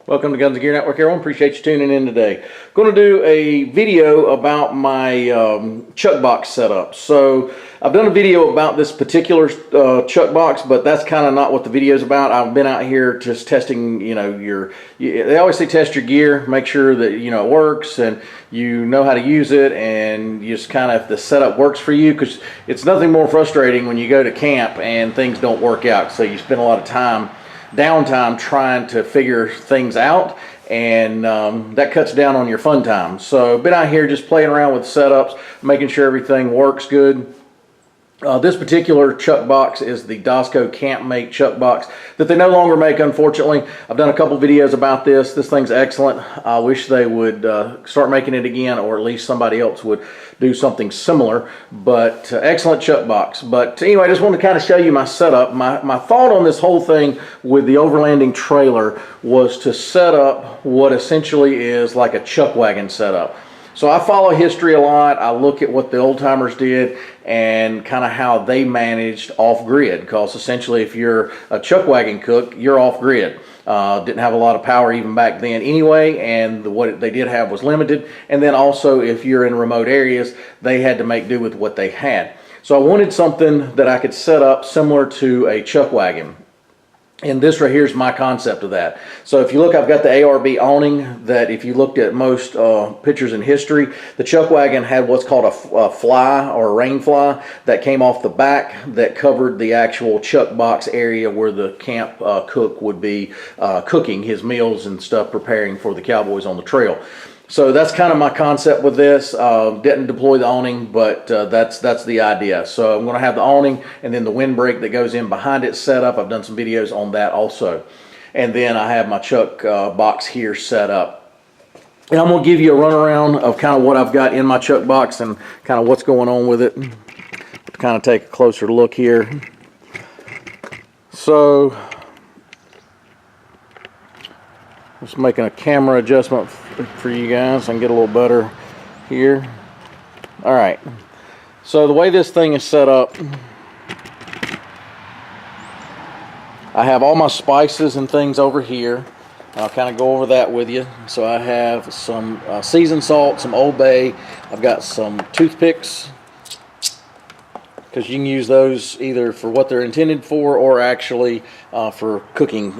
Welcome to Guns and Gear Network, everyone. Appreciate you tuning in today. Going to do a video about my chuck box setup. So I've done a video about this particular chuck box, but that's kind of not what the video is about. I've been out here just testing, they always say test your gear, make sure that it works and you know how to use it, and you just kind of, if the setup works for you, because it's nothing more frustrating when you go to camp and things don't work out. So you spend a lot of downtime trying to figure things out, and that cuts down on your fun time. So been out here just playing around with setups, making sure everything works good. This particular chuck box is the Dosco Campmate chuck box that they no longer make, unfortunately. I've done a couple videos about this. This thing's excellent. I wish they would start making it again, or at least somebody else would do something similar. But excellent chuck box. But anyway, I just wanted to kind of show you my setup. My thought on this whole thing with the Overlanding trailer was to set up what essentially is like a chuck wagon setup. So I follow history a lot. I look at what the old timers did and kind of how they managed off-grid, because essentially if you're a chuck wagon cook, you're off-grid. Didn't have a lot of power even back then anyway, and what they did have was limited. And then also if you're in remote areas, they had to make do with what they had. So I wanted something that I could set up similar to a chuck wagon. And this right here is my concept of that. So if you look, I've got the ARB awning that, if you looked at most pictures in history, the chuck wagon had what's called a fly, or a rain fly, that came off the back that covered the actual chuck box area where the camp cook would be cooking his meals and stuff, preparing for the cowboys on the trail. So that's kind of my concept with this. Didn't deploy the awning, but that's the idea. So I'm going to have the awning and then the windbreak that goes in behind it set up. I've done some videos on that also. And then I have my chuck box here set up. And I'm going to give you a runaround of kind of what I've got in my chuck box and kind of what's going on with it. Kind of take a closer look here. So just making a camera adjustment for you guys. I can get a little better here. All right. So the way this thing is set up, I have all my spices and things over here. I'll kind of go over that with you. So I have some seasoned salt, some Old Bay. I've got some toothpicks, because you can use those either for what they're intended for, or actually for cooking,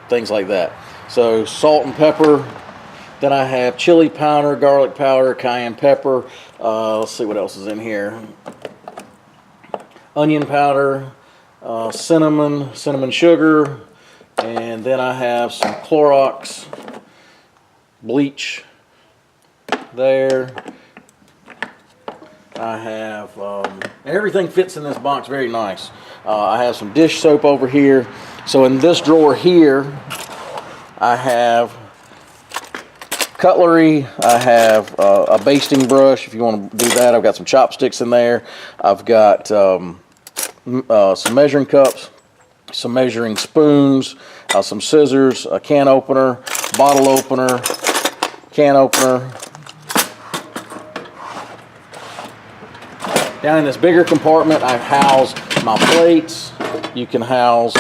things like that. So salt and pepper. Then I have chili powder, garlic powder, cayenne pepper. Let's see what else is in here. Onion powder, cinnamon sugar, and then I have some Clorox bleach there. I have everything fits in this box very nice. I have some dish soap over here. So in this drawer here, I have cutlery. I have a basting brush if you want to do that. I've got some chopsticks in there. I've got some measuring cups, some measuring spoons, some scissors, a can opener, bottle opener, can opener. Down in this bigger compartment, I've housed my plates. You can house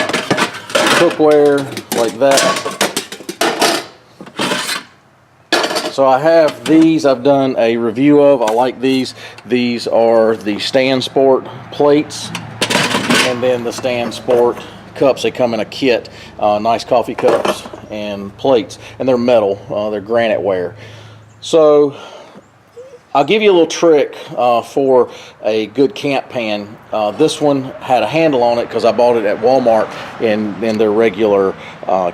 cookware like that. So I have these I've done a review of. I like these. These are the Stand Sport plates, and then the Stand Sport cups. They come in a kit. Nice coffee cups and plates, and they're metal. They're granite ware. So I'll give you a little trick for a good camp pan. This one had a handle on it because I bought it at Walmart in their regular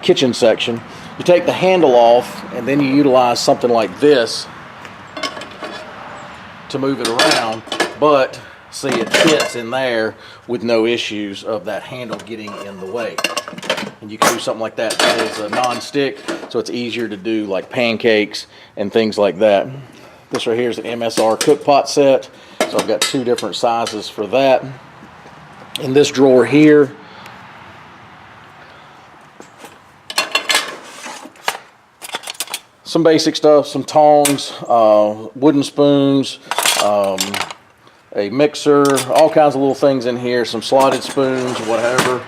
kitchen section. You take the handle off, and then you utilize something like this to move it around, but see, it fits in there with no issues of that handle getting in the way. And you can do something like that. That is a non-stick, so it's easier to do like pancakes and things like that. This right here is an MSR cook pot set, so I've got two different sizes for that. In this drawer here, some basic stuff, some tongs, wooden spoons, a mixer, all kinds of little things in here, some slotted spoons, whatever.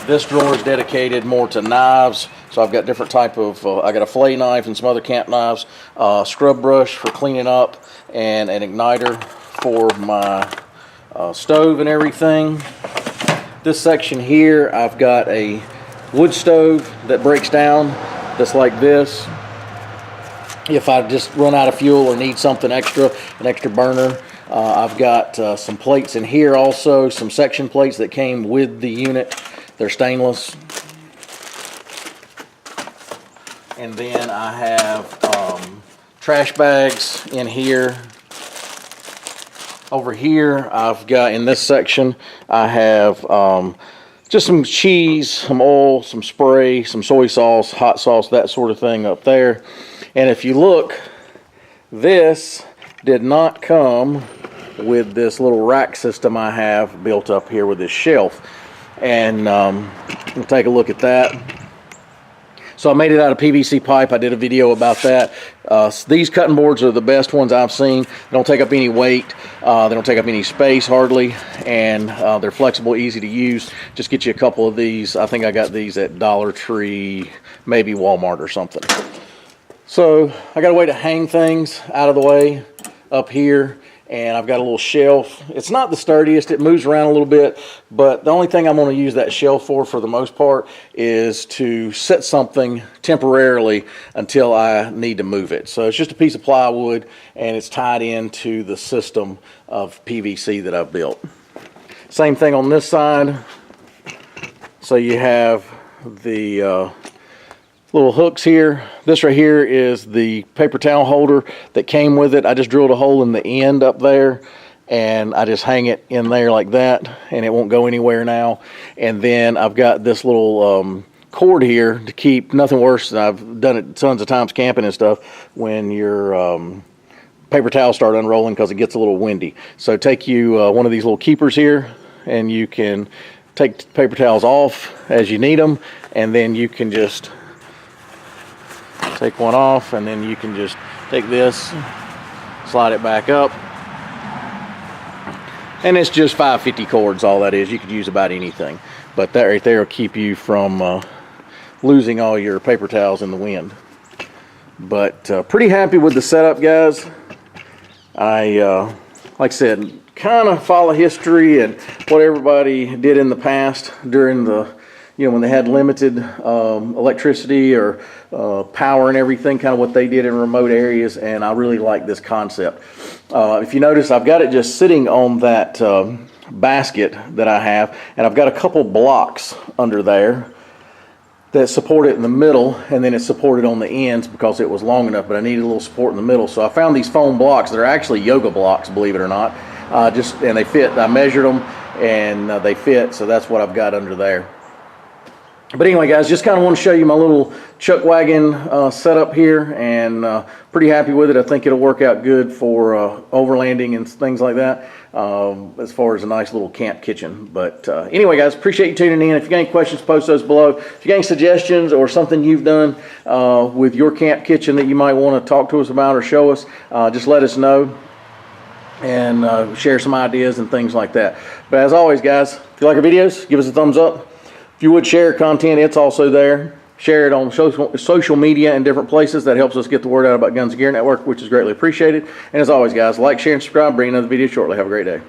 This drawer is dedicated more to knives, so I've got different type of, I got a fillet knife and some other camp knives, scrub brush for cleaning up, and an igniter for my stove and everything. This section here, I've got a wood stove that breaks down, that's like this. If I just run out of fuel or need something extra, an extra burner. I've got some plates in here also, some section plates that came with the unit. They're stainless. And then I have trash bags in here. Over here, I've got, in this section, I have just some cheese, some oil, some spray, some soy sauce, hot sauce, that sort of thing up there. And if you look, this did not come with this little rack system I have built up here with this shelf. And we'll take a look at that. So I made it out of PVC pipe. I did a video about that. These cutting boards are the best ones I've seen. They don't take up any weight. They don't take up any space hardly. And they're flexible, easy to use. Just get you a couple of these. I think I got these at Dollar Tree, maybe Walmart or something. So I got a way to hang things out of the way up here. And I've got a little shelf. It's not the sturdiest, it moves around a little bit, but the only thing I'm going to use that shelf for the most part is to set something temporarily until I need to move it. So it's just a piece of plywood, and it's tied into the system of PVC that I've built. Same thing on this side. So you have the little hooks here. This right here is the paper towel holder that came with it. I just drilled a hole in the end up there, and I just hang it in there like that, and it won't go anywhere now. And then I've got this little cord here to keep, nothing worse than, I've done it tons of times camping and stuff, when your paper towels start unrolling because it gets a little windy. So take you one of these little keepers here, and you can take paper towels off as you need them, and then you can just take one off, and then you can just take this, slide it back up, and it's just 550 cords, all that is. You could use about anything, but that right there will keep you from losing all your paper towels in the wind. But pretty happy with the setup, guys. I like I said, kind of follow history and what everybody did in the past during the, you know, when they had limited electricity or power and everything, kind of what they did in remote areas, and I really like this concept. If you notice, I've got it just sitting on that basket that I have, and I've got a couple blocks under there that support it in the middle, and then it's supported on the ends because it was long enough, but I needed a little support in the middle. So I found these foam blocks that are actually yoga blocks, believe it or not, and they fit. I measured them, and they fit, so that's what I've got under there. But anyway, guys, just kind of want to show you my little chuck wagon setup here, and pretty happy with it. I think it'll work out good for overlanding and things like that, as far as a nice little camp kitchen. But anyway, guys, appreciate you tuning in. If you got any questions, post those below. If you got any suggestions or something you've done with your camp kitchen that you might want to talk to us about or show us, just let us know, and share some ideas and things like that. But as always, guys, if you like our videos, give us a thumbs up. If you would share content, it's also there. Share it on social media and different places. That helps us get the word out about Guns and Gear Network, which is greatly appreciated. And as always, guys, like, share, and subscribe. Bring another video shortly. Have a great day.